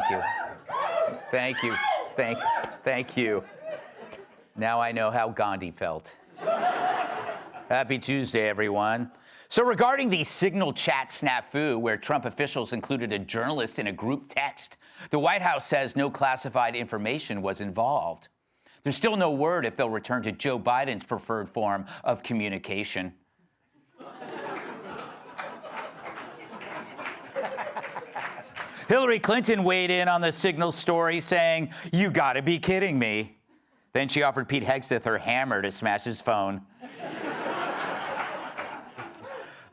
you. Thank you. Thank you. Now I know how Gandhi felt. Happy Tuesday, everyone. So regarding the Signal chat snafu, where Trump officials included a journalist in a group text, the White House says no classified information was involved. There's still no word if they'll return to Joe Biden's preferred form of communication. Hillary Clinton weighed in on the Signal story, saying, "You gotta be kidding me." Then she offered Pete Hegseth her hammer to smash his phone.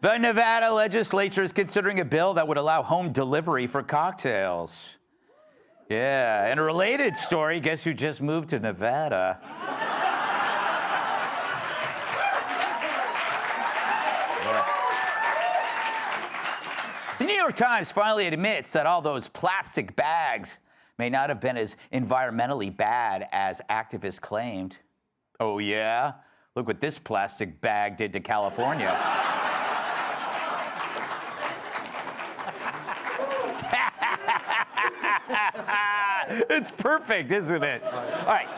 The Nevada legislature is considering a bill that would allow home delivery for cocktails. Yeah, and a related story, guess who just moved to Nevada? The New York Times finally admits that all those plastic bags may not have been as environmentally bad as activists claimed. Oh yeah? Look what this plastic bag did to California. It's perfect, isn't it? All right.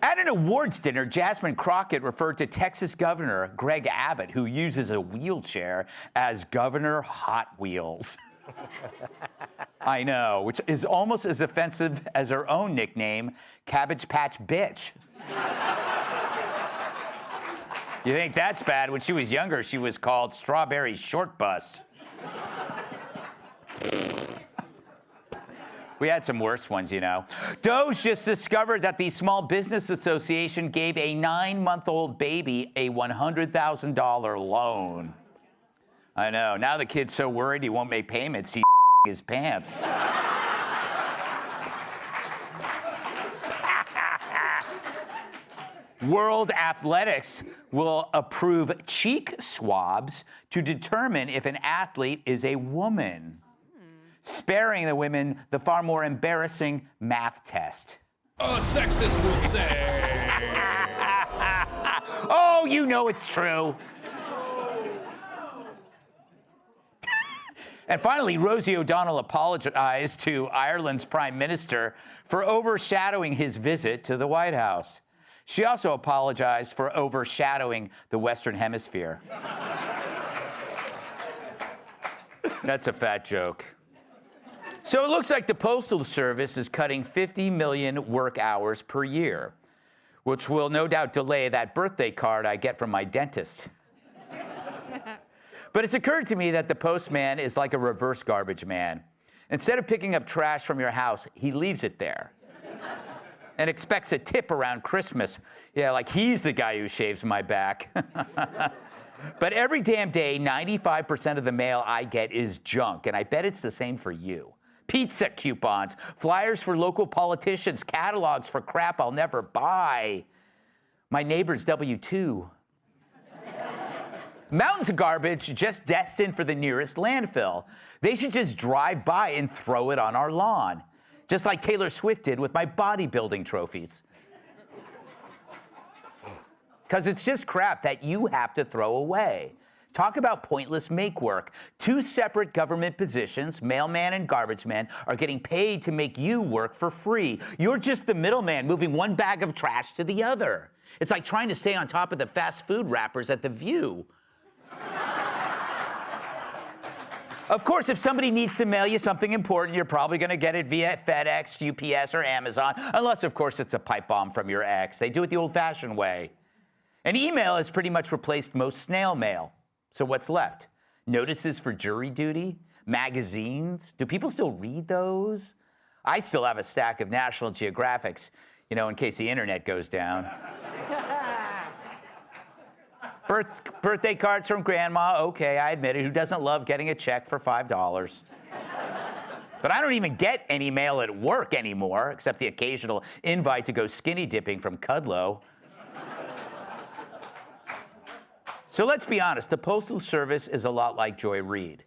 At an awards dinner, Jasmine Crockett referred to Texas Governor Greg Abbott, who uses a wheelchair, as Governor Hot Wheels. I know, which is almost as offensive as her own nickname, Cabbage Patch Bitch. You think that's bad? When she was younger, she was called Strawberry Short Bus. We had some worse ones, you know. Doge just discovered that the Small Business Association gave a 9-month-old baby a $100,000 loan. I know. Now the kid's so worried he won't make payments, he's his pants. World Athletics will approve cheek swabs to determine if an athlete is a woman, sparing the women the far more embarrassing math test. A sexist would say. Oh, you know it's true. And finally, Rosie O'Donnell apologized to Ireland's Prime Minister for overshadowing his visit to the White House. She also apologized for overshadowing the Western Hemisphere. That's a fat joke. So it looks like the Postal Service is cutting 50 million work hours per year, which will no doubt delay that birthday card I get from my dentist. But it's occurred to me that the postman is like a reverse garbage man. Instead of picking up trash from your house, he leaves it there and expects a tip around Christmas. Yeah, like he's the guy who shaves my back. But every damn day, 95% of the mail I get is junk, and I bet it's the same for you. Pizza coupons, flyers for local politicians, catalogs for crap I'll never buy. My neighbor's W-2. Mountains of garbage just destined for the nearest landfill. They should just drive by and throw it on our lawn, just like Taylor Swift did with my bodybuilding trophies. Because it's just crap that you have to throw away. Talk about pointless make work. 2 separate government positions, mailman and garbage man, are getting paid to make you work for free. You're just the middleman moving one bag of trash to the other. It's like trying to stay on top of the fast food wrappers at The View. Of course, if somebody needs to mail you something important, you're probably going to get it via FedEx, UPS, or Amazon, unless, of course, it's a pipe bomb from your ex. They do it the old-fashioned way. And email has pretty much replaced most snail mail. So what's left? Notices for jury duty? Magazines? Do people still read those? I still have a stack of National Geographics, you know, in case the internet goes down. Birthday cards from grandma, okay, I admit it. Who doesn't love getting a check for $5? But I don't even get any mail at work anymore, except the occasional invite to go skinny dipping from Kudlow. So let's be honest, the Postal Service is a lot like Joy Reid.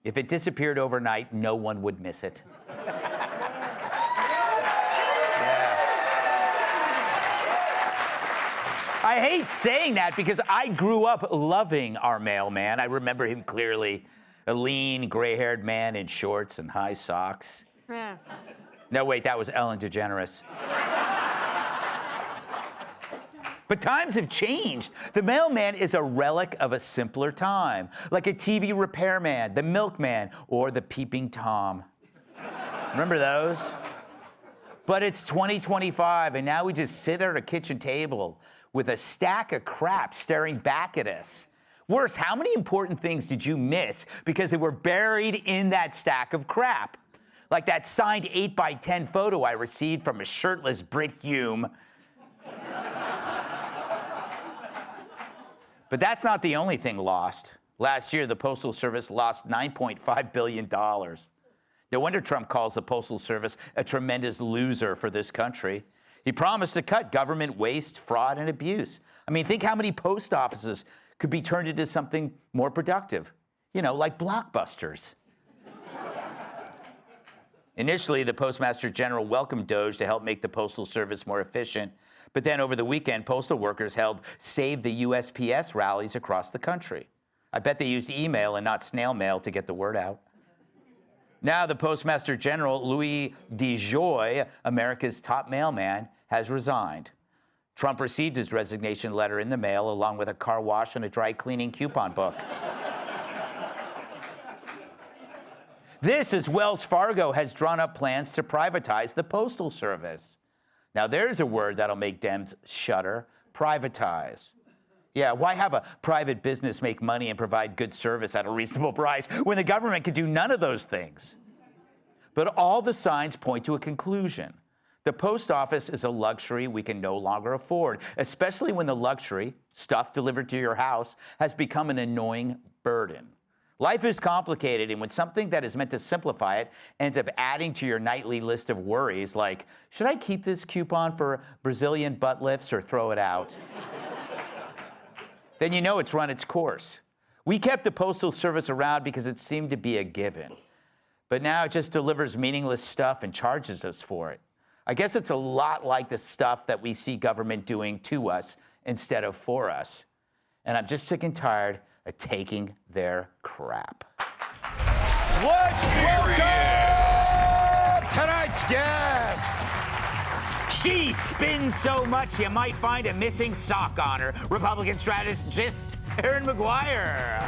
If it disappeared overnight, no one would miss it. I hate saying that because I grew up loving our mailman. I remember him clearly, a lean, gray-haired man in shorts and high socks. Yeah. No, wait, that was Ellen DeGeneres. But times have changed. The mailman is a relic of a simpler time, like a TV repairman, the milkman, or the peeping Tom. Remember those? But it's 2025, and now we just sit at a kitchen table with a stack of crap staring back at us. Worse, how many important things did you miss because they were buried in that stack of crap? Like that signed 8x10 photo I received from a shirtless Brit Hume. But that's not the only thing lost. Last year, the Postal Service lost $9.5 billion. No wonder Trump calls the Postal Service a tremendous loser for this country. He promised to cut government waste, fraud, and abuse. I mean, think how many post offices could be turned into something more productive. You know, like Blockbusters. Initially, the Postmaster General welcomed DOJ to help make the Postal Service more efficient. But then over the weekend, postal workers held Save the USPS rallies across the country. I bet they used email and not snail mail to get the word out. Now the Postmaster General, Louis DeJoy, America's top mailman, has resigned. Trump received his resignation letter in the mail along with a car wash and a dry cleaning coupon book. This as Wells Fargo has drawn up plans to privatize the Postal Service. Now there's a word that'll make Dems shudder, privatize. Yeah, why have a private business make money and provide good service at a reasonable price when the government can do none of those things? But all the signs point to a conclusion. The post office is a luxury we can no longer afford, especially when the luxury, stuff delivered to your house, has become an annoying burden. Life is complicated, and when something that is meant to simplify it ends up adding to your nightly list of worries, like, should I keep this coupon for Brazilian butt lifts or throw it out? Then you know it's run its course. We kept the Postal Service around because it seemed to be a given. But now it just delivers meaningless stuff and charges us for it. I guess it's a lot like the stuff that we see government doing to us instead of for us. And I'm just sick and tired of taking their crap. Let's welcome tonight's guest. She spins so much you might find a missing sock on her. Republican strategist Erin McGuire.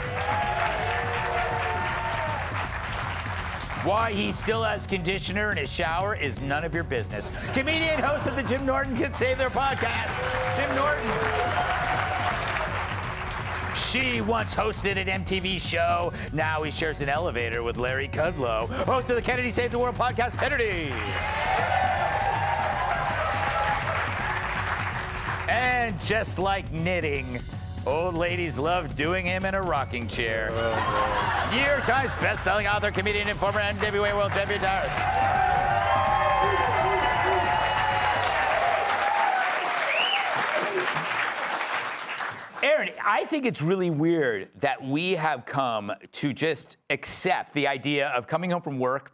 Why he still has conditioner in his shower is none of your business. Comedian, host of the Jim Norton Kids Save Their podcast, Jim Norton. She once hosted an MTV show. Now he shares an elevator with Larry Kudlow, host of the Kennedy Save the World podcast, Kennedy. And just like knitting, old ladies love doing him in a rocking chair. New York Times best-selling author, comedian, and former NWA World Champion Towers. Erin, I think it's really weird that we have come to just accept the idea of coming home from work,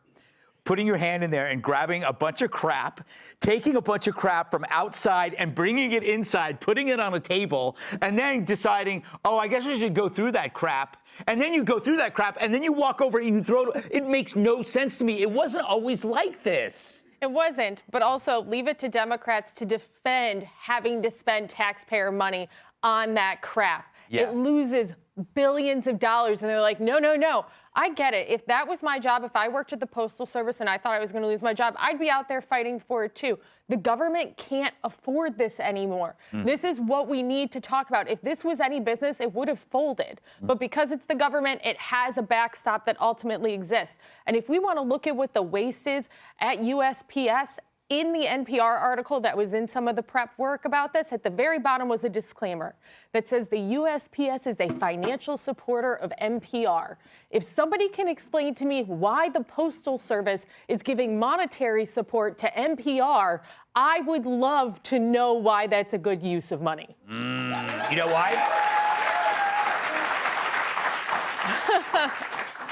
putting your hand in there and grabbing a bunch of crap, taking a bunch of crap from outside and bringing it inside, putting it on a table, and then deciding, oh, I guess I should go through that crap. And then you go through that crap, and then you walk over and you throw it. It makes no sense to me. It wasn't always like this. It wasn't, but also leave it to Democrats to defend having to spend taxpayer money on that crap. Yeah. It loses billions of dollars, and they're like, no, no, no. I get it. If that was my job, if I worked at the Postal Service and I thought I was going to lose my job, I'd be out there fighting for it too. The government can't afford this anymore. This is what we need to talk about. If this was any business, it would have folded. But because it's the government, it has a backstop that ultimately exists. And if we want to look at what the waste is at USPS, in the NPR article that was in some of the prep work about this, at the very bottom was a disclaimer that says the USPS is a financial supporter of NPR. If somebody can explain to me why the Postal Service is giving monetary support to NPR, I would love to know why that's a good use of money. You know why?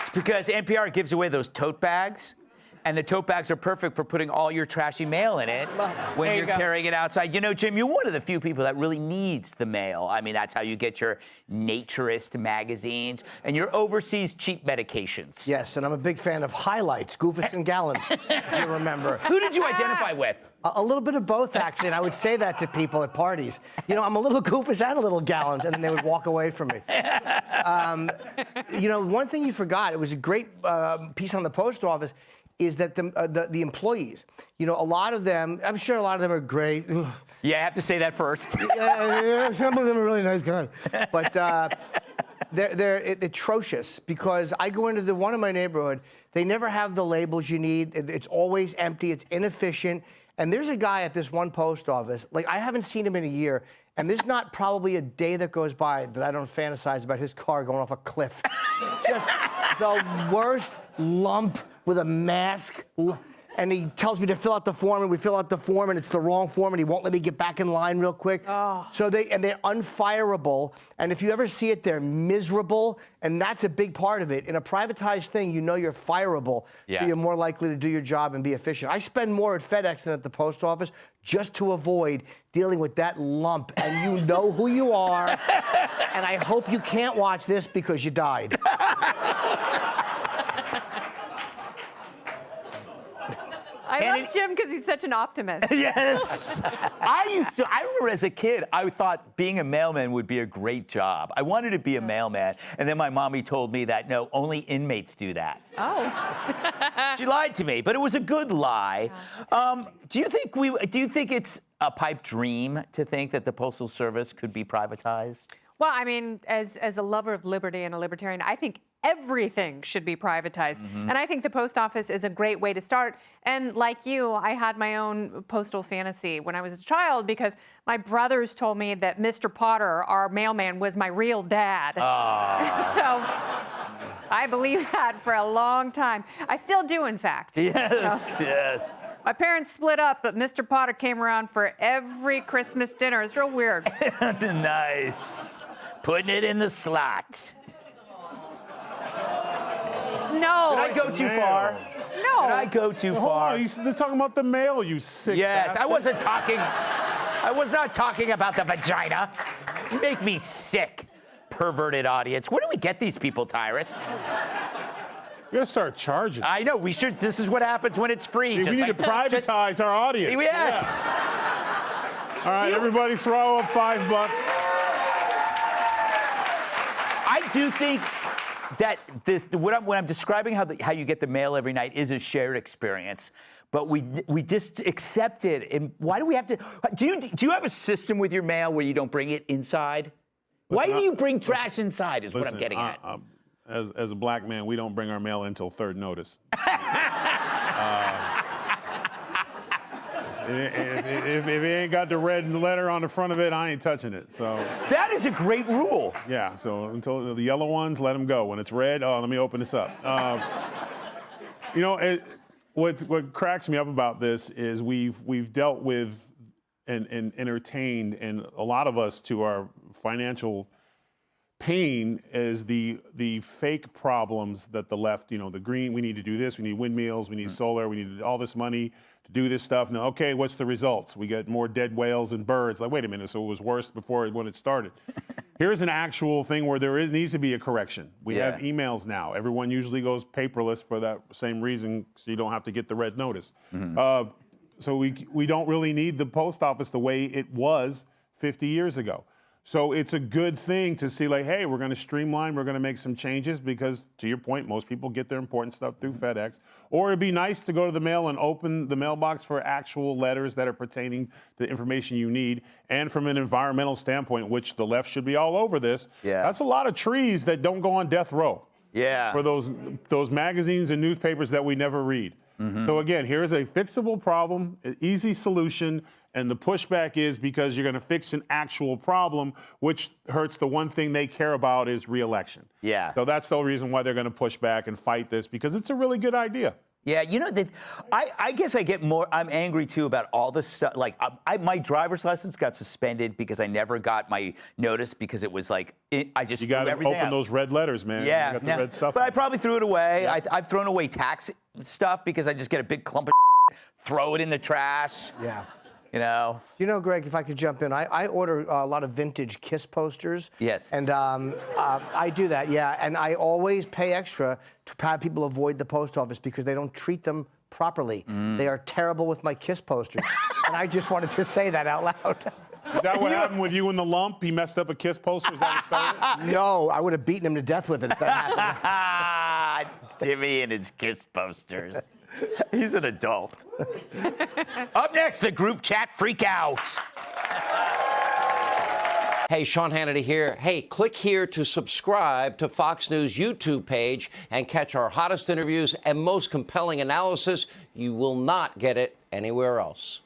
It's because NPR gives away those tote bags. And the tote bags are perfect for putting all your trashy mail in it when There you you're go. carrying it outside. You know, Jim, you're one of the few people that really needs the mail. I mean, that's how you get your naturist magazines and your overseas cheap medications. Yes, and I'm a big fan of highlights, Goofus and Gallant, if you remember. Who did you identify with? A little bit of both, actually, and I would say that to people at parties. You know, I'm a little Goofus and a little Gallant, and then they would walk away from me. You know, one thing you forgot, it was a great piece on the post office, is that the employees, you know, a lot of them, I'm sure a lot of them are great. Yeah, I have to say that first. Yeah, some of them are really nice guys. But they're atrocious, because I go into the one in my neighborhood, they never have the labels you need. It's always empty, it's inefficient. And there's a guy at this one post office, like I haven't seen him in a year, and there's not probably a day that goes by that I don't fantasize about his car going off a cliff. Just the worst lump with a mask. And he tells me to fill out the form, and we fill out the form, and it's the wrong form, and he won't let me get back in line real quick. Oh. So they're unfireable, and if you ever see it, they're miserable, and that's a big part of it. In a privatized thing, you know you're fireable, Yeah. so you're more likely to do your job and be efficient. I spend more at FedEx than at the post office just to avoid dealing with that lump, and you know who you are, and I hope you can't watch this because you died. I love Jim because he's such an optimist. Yes. I remember as a kid, I thought being a mailman would be a great job. I wanted to be a mailman. And then my mommy told me that, no, only inmates do that. Oh. She lied to me, but it was a good lie. Do you think it's a pipe dream to think that the Postal Service could be privatized? Well, I mean, as a lover of liberty and a libertarian, I think everything should be privatized. And I think the post office is a great way to start. And like you, I had my own postal fantasy when I was a child, because my brothers told me that Mr. Potter, our mailman, was my real dad. So I believed that for a long time. I still do, in fact. Yes, yes. My parents split up, but Mr. Potter came around for every Christmas dinner. It's real weird. Nice. Putting it in the slot. No. Did I go too far? No. Did I go too Hold far? on, they're talking about the mail, you sick Yes, bastard. I was not talking about the vagina. You make me sick, perverted audience. Where do we get these people, Tyrus? We gotta start charging. I know, we should. This is what happens when it's free. we just need like, to privatize our audience. Yes. Yeah. All right, everybody throw up $5. I do think that what I'm describing how you get the mail every night is a shared experience, but we just accept it. And why do we have to? Do you have a system with your mail where you don't bring it inside? Why do you bring trash inside? Is what I'm getting at. As a black man, we don't bring our mail until third notice. If it ain't got the red letter on the front of it, I ain't touching it. So That is a great rule. yeah, so until the yellow ones, let them go. When it's red, oh, let me open this up. You know, what cracks me up about this is we've dealt with and entertained, and a lot of us, to our financial pain, is the fake problems that the left, you know, the green, we need to do this, we need windmills, we need solar, we need all this money to do this stuff. Now, okay, what's the results? We get more dead whales and birds. Like, wait a minute, so it was worse before when it started. Here's an actual thing where needs to be a correction. We have emails now. Everyone usually goes paperless for that same reason, so you don't have to get the red notice. So we don't really need the post office the way it was 50 years ago. So it's a good thing to see, like, hey, we're going to streamline, we're going to make some changes, because, to your point, most people get their important stuff through FedEx. Or it'd be nice to go to the mail and open the mailbox for actual letters that are pertaining to the information you need. And from an environmental standpoint, which the left should be all over this, that's a lot of trees that don't go on death row. Yeah. For those magazines and newspapers that we never read. So again, here's a fixable problem, an easy solution, and the pushback is because you're going to fix an actual problem, which hurts the one thing they care about is re-election. Yeah. So that's the reason why they're going to push back and fight this, because it's a really good idea. Yeah, you know, I guess I get more, I'm angry too about all this stuff. Like, my driver's license got suspended because I never got my notice because it was like, I just You threw got to everything open out. those red letters, man. Yeah, You got the red stuff. but on I probably threw it away. Yeah. I've thrown away tax stuff because I just get a big clump of throw it in the trash. Yeah. You know? You know, Greg, if I could jump in, I order a lot of vintage Kiss posters. Yes. And I do that, yeah. And I always pay extra to have people avoid the post office because they don't treat them properly. They are terrible with my Kiss posters. And I just wanted to say that out loud. Is that what happened with you and the lump? He messed up a Kiss poster? Is that what started? No, I would have beaten him to death with it if that happened. Jimmy and his Kiss posters. He's an adult. Up next, the group chat freakouts. Hey, Sean Hannity here. Hey, click here to subscribe to Fox News YouTube page and catch our hottest interviews and most compelling analysis. You will not get it anywhere else.